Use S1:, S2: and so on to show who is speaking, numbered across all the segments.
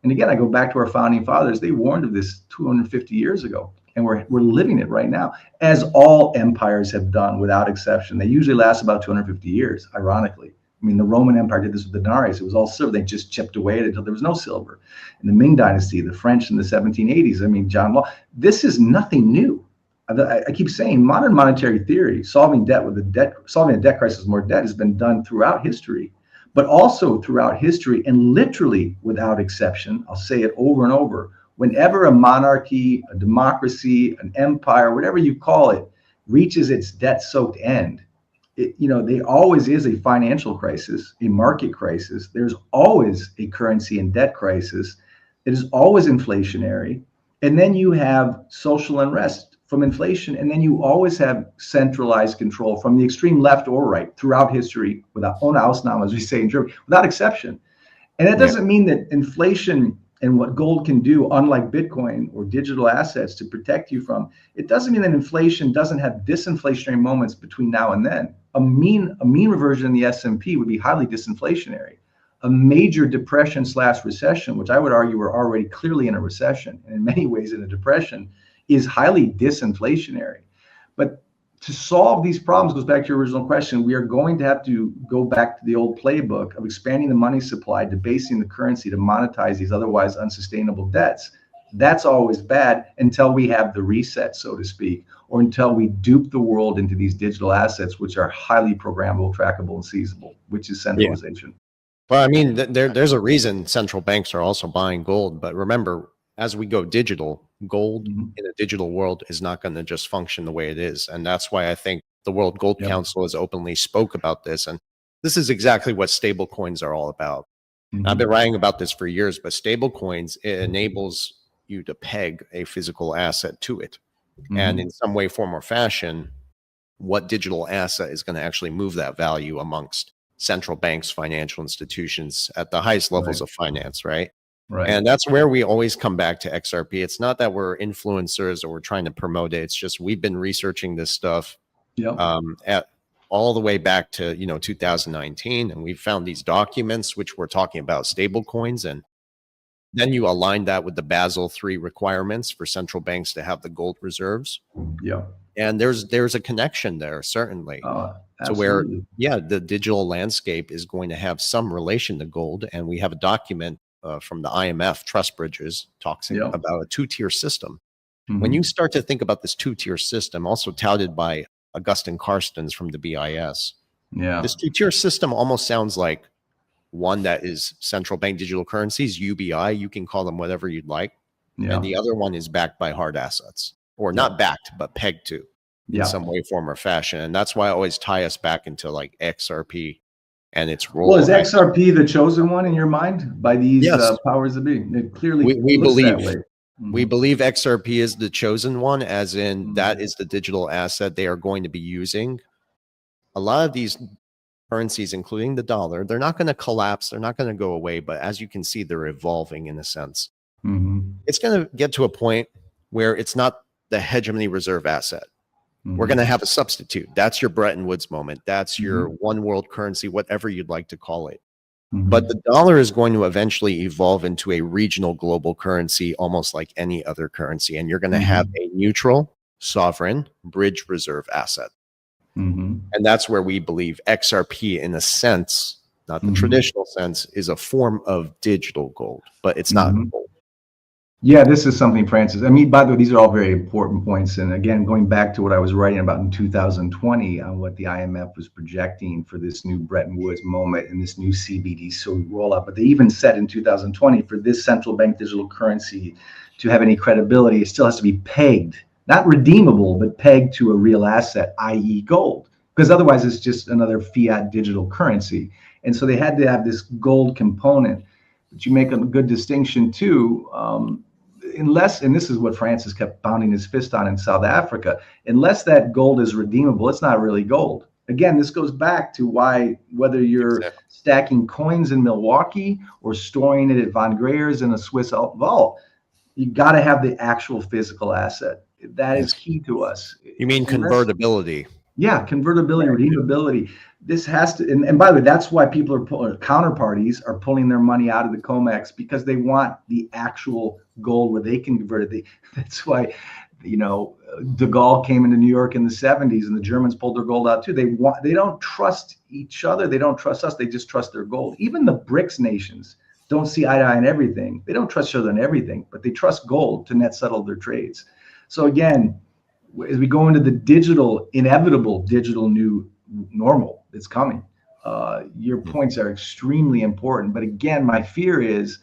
S1: And again, I go back to our founding fathers. They warned of this 250 years ago. And we're living it right now, as all empires have done without exception. They usually last about 250 years, ironically. I mean, the Roman Empire did this with the denarius. It was all silver. They just chipped away at it until there was no silver. In the Ming Dynasty, the French in the 1780s, I mean, John Law, this is nothing new. I keep saying modern monetary theory, solving a debt crisis with more debt has been done throughout history, but also throughout history and literally without exception. I'll say it over and over. Whenever a monarchy, a democracy, an empire, whatever you call it, reaches its debt-soaked end, there always is a financial crisis, a market crisis. There's always a currency and debt crisis. It is always inflationary. And then you have social unrest from inflation. And then you always have centralized control from the extreme left or right throughout history, without ohne Ausnahme, as we say in German, without exception. And that doesn't mean that inflation and what gold can do, unlike Bitcoin or digital assets, to protect you from, it doesn't mean that inflation doesn't have disinflationary moments between now and then. A mean reversion in the S&P would be highly disinflationary. A major depression / recession, which I would argue we're already clearly in a recession, and in many ways in a depression, is highly disinflationary. But to solve these problems, goes back to your original question, we are going to have to go back to the old playbook of expanding the money supply, debasing the currency to monetize these otherwise unsustainable debts. That's always bad until we have the reset, so to speak, or until we dupe the world into these digital assets, which are highly programmable, trackable, and seizable, which is centralization.
S2: Well, I mean, there's a reason central banks are also buying gold. But remember, as we go digital, gold in a digital world is not going to just function the way it is. And that's why I think the World Gold Council has openly spoke about this. And this is exactly what stable coins are all about. I've been writing about this for years, but stable coins, it enables you to peg a physical asset to it. And in some way, form, or fashion, what digital asset is going to actually move that value amongst central banks, financial institutions at the highest levels of finance, right? Right. And that's where we always come back to XRP. It's not that we're influencers or we're trying to promote it. It's just we've been researching this stuff at all the way back to 2019, and we found these documents which were talking about stable coins, and then you align that with the Basel III requirements for central banks to have the gold reserves. And there's a connection there, certainly, to where the digital landscape is going to have some relation to gold, and we have a document from the IMF Trust Bridges talks about a two-tier system. When you start to think about this two-tier system, also touted by Augustin Carstens from the BIS, this two-tier system almost sounds like one that is central bank digital currencies, UBI, you can call them whatever you'd like, and the other one is backed by hard assets, or not backed, but pegged to in some way, form, or fashion. And that's why I always tie us back into like XRP and its role.
S1: Well, is XRP the chosen one in your mind by these powers that be? It clearly
S2: we
S1: looks
S2: believe
S1: that way.
S2: We believe XRP is the chosen one, as in that is the digital asset they are going to be using. A lot of these currencies, including the dollar, they're not going to collapse. They're not going to go away. But as you can see, they're evolving in a sense. It's going to get to a point where it's not the hegemony reserve asset. We're going to have a substitute. That's your Bretton Woods moment. That's your one world currency, whatever you'd like to call it. But the dollar is going to eventually evolve into a regional global currency, almost like any other currency. And you're going to have a neutral, sovereign, bridge reserve asset. And that's where we believe XRP, in a sense, not the traditional sense, is a form of digital gold, but it's not gold.
S1: Yeah, this is something, Francis. I mean, by the way, these are all very important points. And again, going back to what I was writing about in 2020 on what the IMF was projecting for this new Bretton Woods moment and this new CBDC rollout. But they even said in 2020, for this central bank digital currency to have any credibility, it still has to be pegged, not redeemable, but pegged to a real asset, i.e. gold, because otherwise it's just another fiat digital currency. And so they had to have this gold component. But you make a good distinction too, unless, and this is what Francis kept pounding his fist on in South Africa, unless that gold is redeemable, it's not really gold. Again, this goes back to why, whether you're stacking coins in Milwaukee or storing it at Von Greyer's in a Swiss vault, you got to have the actual physical asset. That is key to us.
S2: You mean convertibility?
S1: Yeah, convertibility, redeemability. This has to, and by the way, that's why people counterparties are pulling their money out of the COMEX, because they want the actual gold where they can convert it. That's why, de Gaulle came into New York in the 70s, and the Germans pulled their gold out too. They don't trust each other. They don't trust us. They just trust their gold. Even the BRICS nations don't see eye to eye in everything. They don't trust each other in everything, but they trust gold to net settle their trades. So again, as we go into the inevitable digital new normal that's coming, your points are extremely important. But again, my fear is,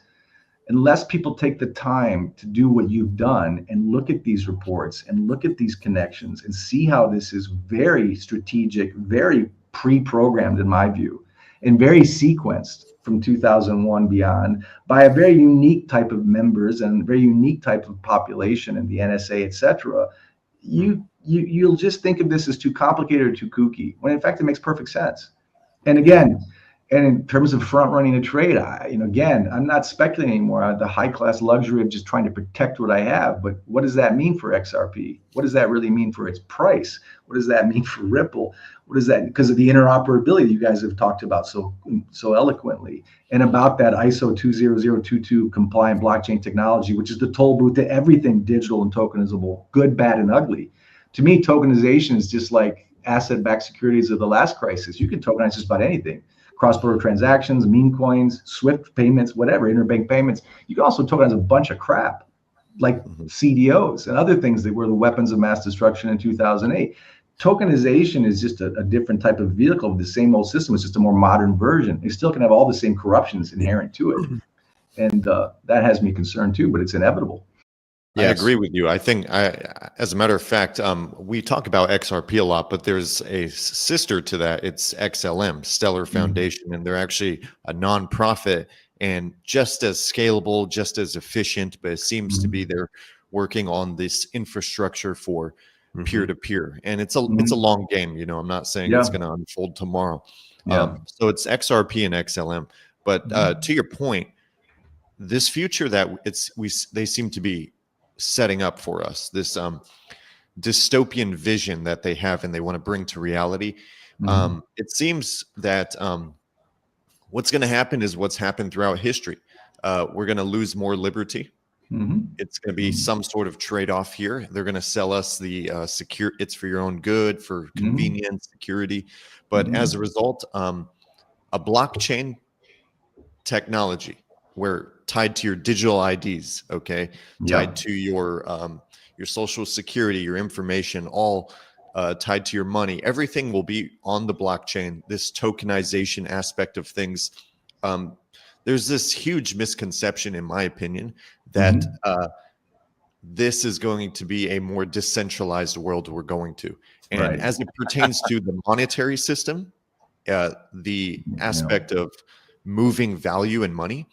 S1: unless people take the time to do what you've done and look at these reports and look at these connections and see how this is very strategic, very pre-programmed in my view, and very sequenced from 2001 beyond by a very unique type of members and very unique type of population and the NSA, et cetera, you'll just think of this as too complicated or too kooky, when in fact it makes perfect sense. And again, and in terms of front running a trade, again, I'm not speculating anymore. I have the high class luxury of just trying to protect what I have. But what does that mean for XRP? What does that really mean for its price? What does that mean for Ripple? What is that? Because of the interoperability you guys have talked about so eloquently, and about that ISO 20022 compliant blockchain technology, which is the toll booth to everything digital and tokenizable, good, bad, and ugly. To me, tokenization is just like asset-backed securities of the last crisis. You can tokenize just about anything. Cross-border transactions, meme coins, SWIFT payments, whatever, interbank payments. You can also tokenize a bunch of crap, like CDOs and other things that were the weapons of mass destruction in 2008. Tokenization is just a different type of vehicle of the same old system. It's just a more modern version. It still can have all the same corruptions inherent to it. And that has me concerned too, but it's inevitable.
S3: Yes. I agree with you. I think, as a matter of fact, we talk about XRP a lot, but there's a sister to that. It's XLM, Stellar Foundation, and they're actually a nonprofit and just as scalable, just as efficient, but it seems to be they're working on this infrastructure for peer-to-peer. And it's a long game. I'm not saying it's going to unfold tomorrow. So it's XRP and XLM. But to your point, this future that they seem to be setting up for us, this dystopian vision that they have and they want to bring to reality. It seems that what's going to happen is what's happened throughout history. We're going to lose more liberty. It's going to be some sort of trade-off here. They're going to sell us the it's for your own good, for convenience, security. But as a result, a blockchain technology where tied to your digital IDs, tied to your social security, your information, all tied to your money. Everything will be on the blockchain. This tokenization aspect of things. There's this huge misconception, in my opinion, that this is going to be a more decentralized world we're going to. And as it pertains to the monetary system, the aspect of moving value and money,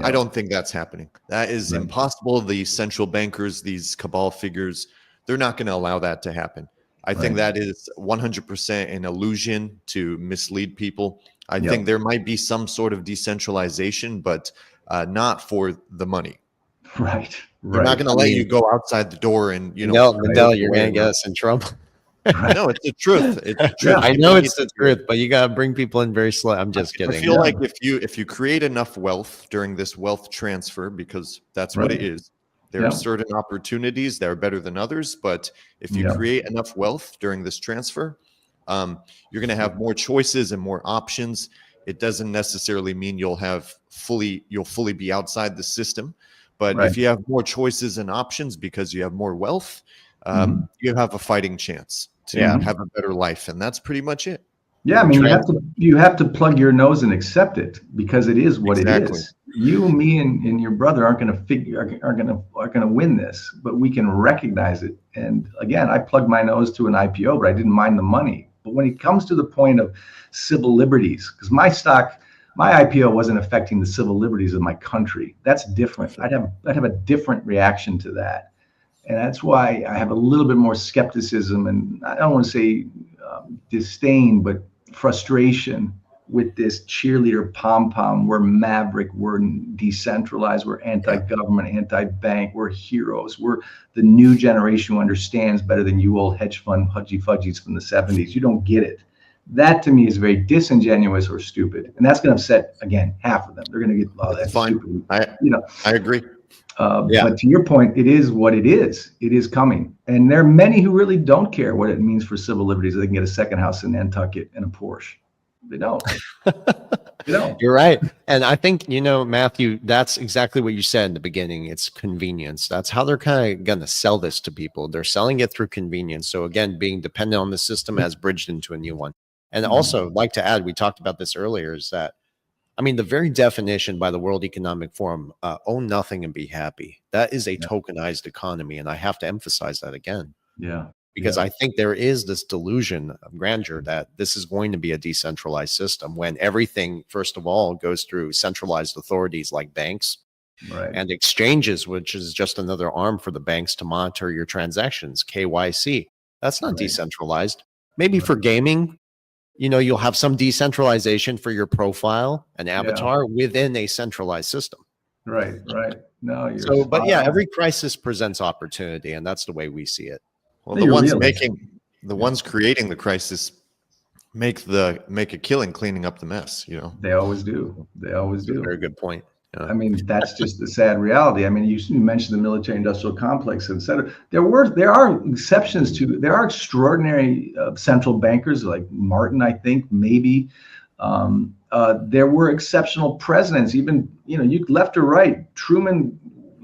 S3: I don't think that's happening. That is impossible. The central bankers, these cabal figures, they're not going to allow that to happen. I think that is 100% an illusion to mislead people. I think there might be some sort of decentralization, but not for the money.
S1: Right.
S3: They're not going to let you go outside the door and,
S2: Vandell, you're going to get us in trouble.
S3: No, it's the truth. It's the truth.
S2: I know it's the truth, but you got to bring people in very slow. I'm just kidding.
S3: I feel like if you create enough wealth during this wealth transfer, because that's what it is, there are certain opportunities that are better than others. But if you create enough wealth during this transfer, you're going to have more choices and more options. It doesn't necessarily mean you'll fully be outside the system. But if you have more choices and options because you have more wealth, you have a fighting chance to have a better life, and that's pretty much it.
S1: Yeah, I mean, you have to plug your nose and accept it, because it is what it is. You, me, and your brother aren't going to win this, but we can recognize it. And again, I plugged my nose to an IPO, but I didn't mind the money. But when it comes to the point of civil liberties, because my IPO wasn't affecting the civil liberties of my country. That's different. I'd have a different reaction to that. And that's why I have a little bit more skepticism, and I don't want to say disdain, but frustration with this cheerleader pom-pom. We're maverick, we're decentralized, we're anti-government, anti-bank, we're heroes, we're the new generation who understands better than you old hedge fund hudgy-fudgies from the 70s. You don't get it. That to me is very disingenuous or stupid. And that's going to upset, again, half of them. They're going to get, oh, that's stupid.
S3: I agree.
S1: But to your point, it is what it is. It is coming. And there are many who really don't care what it means for civil liberties. They can get a second house in Nantucket and a Porsche. They don't. They don't.
S2: You're right. And I think, Matthew, that's exactly what you said in the beginning. It's convenience. That's how they're kind of going to sell this to people. They're selling it through convenience. So again, being dependent on the system has bridged into a new one. And also, like to add, we talked about this earlier, is that, the very definition by the World Economic Forum, own nothing and be happy. That is a tokenized economy. And I have to emphasize that again.
S1: Yeah.
S2: Because I think there is this delusion of grandeur that this is going to be a decentralized system when everything, first of all, goes through centralized authorities like banks and exchanges, which is just another arm for the banks to monitor your transactions, KYC. That's not decentralized. Maybe for gaming, you'll have some decentralization for your profile and avatar within a centralized system.
S1: Right. No, you're
S2: so, but yeah, every crisis presents opportunity, and that's the way we see it.
S3: Well, the ones creating the crisis make a killing cleaning up the mess.
S1: They always do. They always do.
S2: Very good point.
S1: That's just the sad reality. You mentioned the military-industrial complex, et cetera. There are exceptions to. There are extraordinary central bankers like Martin, I think, maybe. There were exceptional presidents. Even you left or right. Truman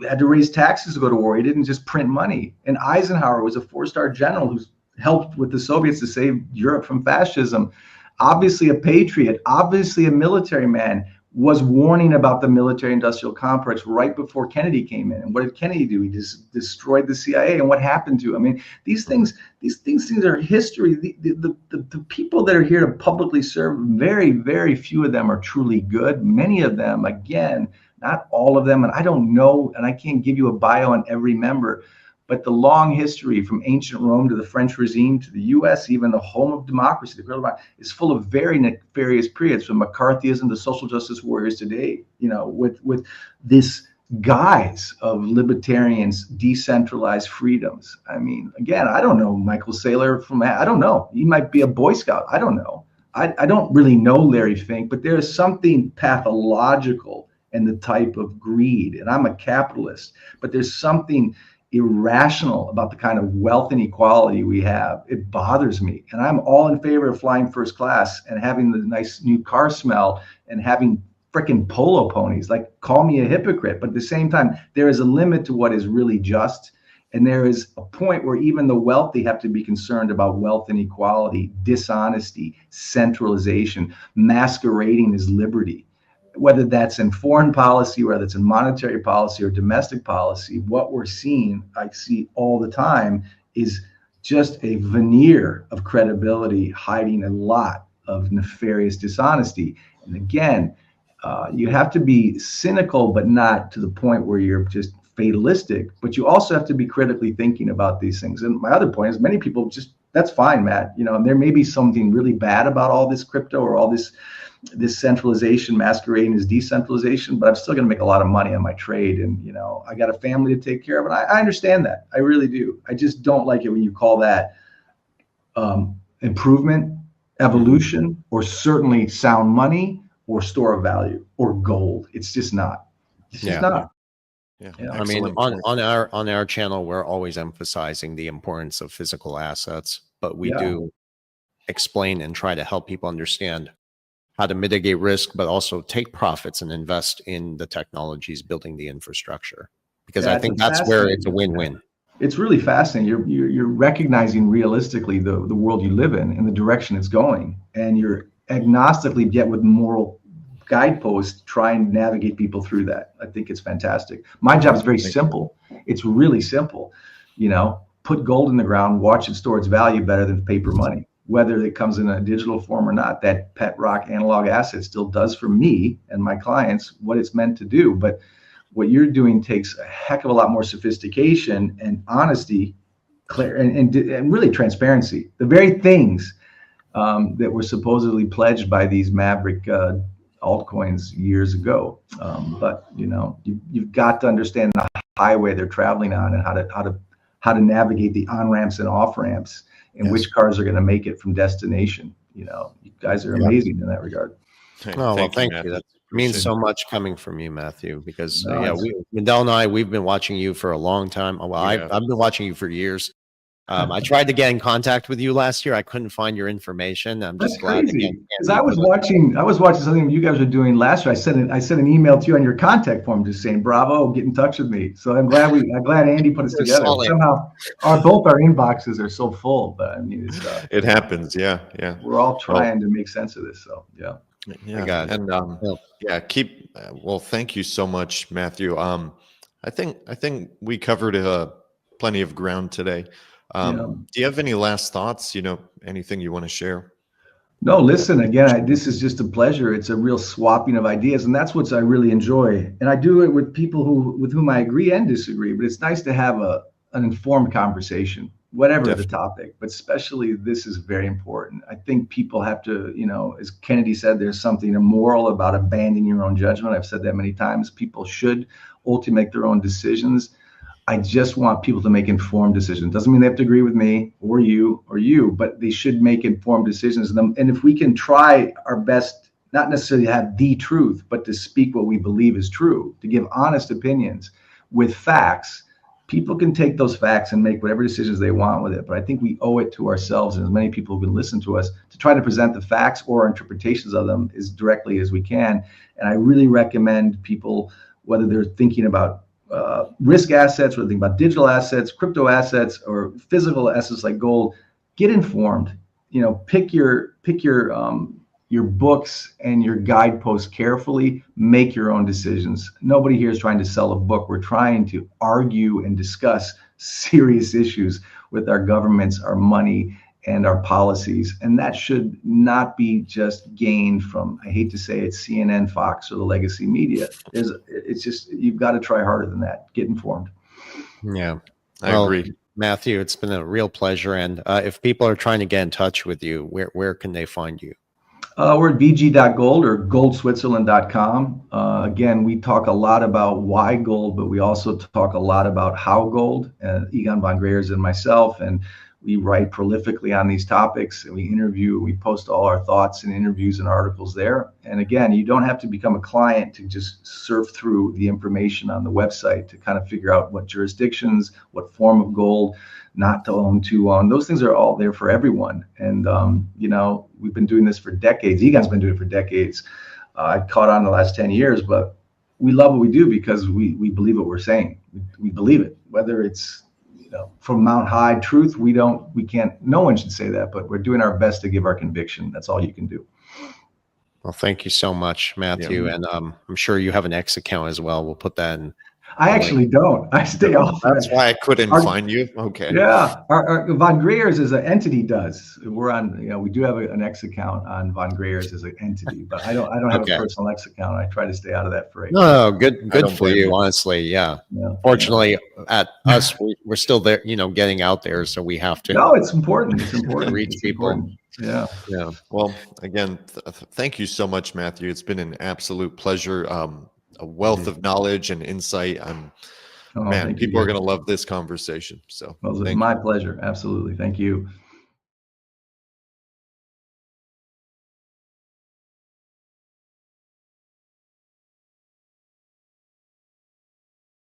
S1: had to raise taxes to go to war. He didn't just print money. And Eisenhower was a 4-star general who's helped with the Soviets to save Europe from fascism. Obviously a patriot, obviously a military man, was warning about the military-industrial complex right before Kennedy came in. And what did Kennedy do? He just destroyed the CIA. And what happened to him? These things are history. The people that are here to publicly serve, very, very few of them are truly good. Many of them, again, not all of them, and I don't know, and I can't give you a bio on every member, but the long history from ancient Rome to the French regime to the U.S., even the home of democracy, is full of very nefarious periods, from McCarthyism to social justice warriors today, with this guise of libertarians, decentralized freedoms. Again, I don't know Michael Saylor I don't know. He might be a Boy Scout. I don't know. I don't really know Larry Fink, but there is something pathological and the type of greed. And I'm a capitalist, but there's something irrational about the kind of wealth inequality we have. It bothers me. And I'm all in favor of flying first class and having the nice new car smell and having frickin' polo ponies. Like, call me a hypocrite. But at the same time, there is a limit to what is really just. And there is a point where even the wealthy have to be concerned about wealth inequality, dishonesty, centralization, masquerading as liberty. Whether that's in foreign policy, whether it's in monetary policy or domestic policy, what we're seeing, I see all the time, is just a veneer of credibility hiding a lot of nefarious dishonesty. And again, you have to be cynical, but not to the point where you're just fatalistic, but you also have to be critically thinking about these things. And my other point is, many people that's fine, Matt. There may be something really bad about all this crypto or all this centralization masquerading as decentralization, but I'm still going to make a lot of money on my trade. And, I got a family to take care of. And I understand that. I really do. I just don't like it when you call that improvement, evolution, or certainly sound money or store of value or gold. It's just not. It's just not.
S3: Yeah.
S2: On our channel, we're always emphasizing the importance of physical assets, but we do explain and try to help people understand how to mitigate risk, but also take profits and invest in the technologies building the infrastructure. Because I think that's where it's a win-win.
S1: It's really fascinating. You're recognizing realistically the world you live in and the direction it's going, and you're agnostically yet with moral guideposts try and navigate people through that. I think it's fantastic. My job is very simple. It's really simple. Put gold in the ground, watch it store its value better than paper money. Whether it comes in a digital form or not, that pet rock analog asset still does for me and my clients what it's meant to do. But what you're doing takes a heck of a lot more sophistication and honesty, and really transparency. The very things that were supposedly pledged by these maverick altcoins years ago. But you've got to understand the highway they're traveling on and how to navigate the on ramps and off ramps, and which cars are going to make it from destination. You guys are amazing in that regard.
S2: Oh, well, thank you. That means so much coming from you, Matthew, because Vandell and I, we've been watching you for a long time. Well, I've been watching you for years. I tried to get in contact with you last year. I couldn't find your information. I'm just glad again.
S1: Because I was watching something you guys were doing last year. I sent an email to you on your contact form, just saying, "Bravo, get in touch with me." So I'm glad Andy put us together. Solid. Somehow, both our inboxes are so full. But I mean,
S3: it happens. Yeah.
S1: We're all trying to make sense of this. So
S3: yeah. And well, thank you so much, Matthew. I think we covered plenty of ground today. Do you have any last thoughts? Anything you want to share?
S1: No, listen, again, this is just a pleasure. It's a real swapping of ideas, and that's what I really enjoy. And I do it with people with whom I agree and disagree, but it's nice to have an informed conversation, whatever the topic, but especially this is very important. I think people have to, as Kennedy said, there's something immoral about abandoning your own judgment. I've said that many times. People should ultimately make their own decisions. I just want people to make informed decisions. Doesn't mean they have to agree with me or you, but they should make informed decisions. And if we can try our best, not necessarily have the truth, but to speak what we believe is true, to give honest opinions with facts, people can take those facts and make whatever decisions they want with it. But I think we owe it to ourselves and as many people who can listen to us to try to present the facts or our interpretations of them as directly as we can. And I really recommend people, whether they're thinking about risk assets, whether they think about digital assets, crypto assets, or physical assets like gold, get informed. Pick your books and your guideposts carefully. Make your own decisions. Nobody here is trying to sell a book. We're trying to argue and discuss serious issues with our governments, our money, and our policies. And that should not be just gained from, I hate to say it, CNN, Fox, or the legacy media. It's just, you've got to try harder than that. Get informed.
S2: Yeah, I agree. Matthew, it's been a real pleasure. And if people are trying to get in touch with you, where can they find you?
S1: We're at vg.gold or goldswitzerland.com. Again, we talk a lot about why gold, but we also talk a lot about how gold. Egon von Greyer's and myself, and we write prolifically on these topics, and we post all our thoughts and interviews and articles there. And again, you don't have to become a client to just surf through the information on the website to kind of figure out what jurisdictions, what form of gold not to own, to own. Those things are all there for everyone. And, we've been doing this for decades. Egon's been doing it for decades. I caught on the last 10 years, but we love what we do because we believe what we're saying. We believe it, whether it's from Mount High truth, we can't, no one should say that, but we're doing our best to give our conviction. That's all you can do.
S2: Well, thank you so much, Matthew. Yeah. And I'm sure you have an X account as well. We'll put that in.
S1: I actually don't. I stay off.
S3: That's why I couldn't find you. Okay.
S1: Yeah. Our Von Greyer's as an entity does. We're on, we do have an X account on Von Greyer's as an entity, but I don't have a personal X account. I try to stay out of that fray.
S2: No, good for you, honestly. Yeah. Fortunately, at us, we're still there, getting out there. So we have to.
S1: No, it's important. It's important.
S2: Reach people.
S1: Important. Yeah.
S3: Well, again, thank you so much, Matthew. It's been an absolute pleasure. A wealth of knowledge and insight. Man, people are going to love this conversation. So
S1: it's my pleasure. Absolutely. Thank you.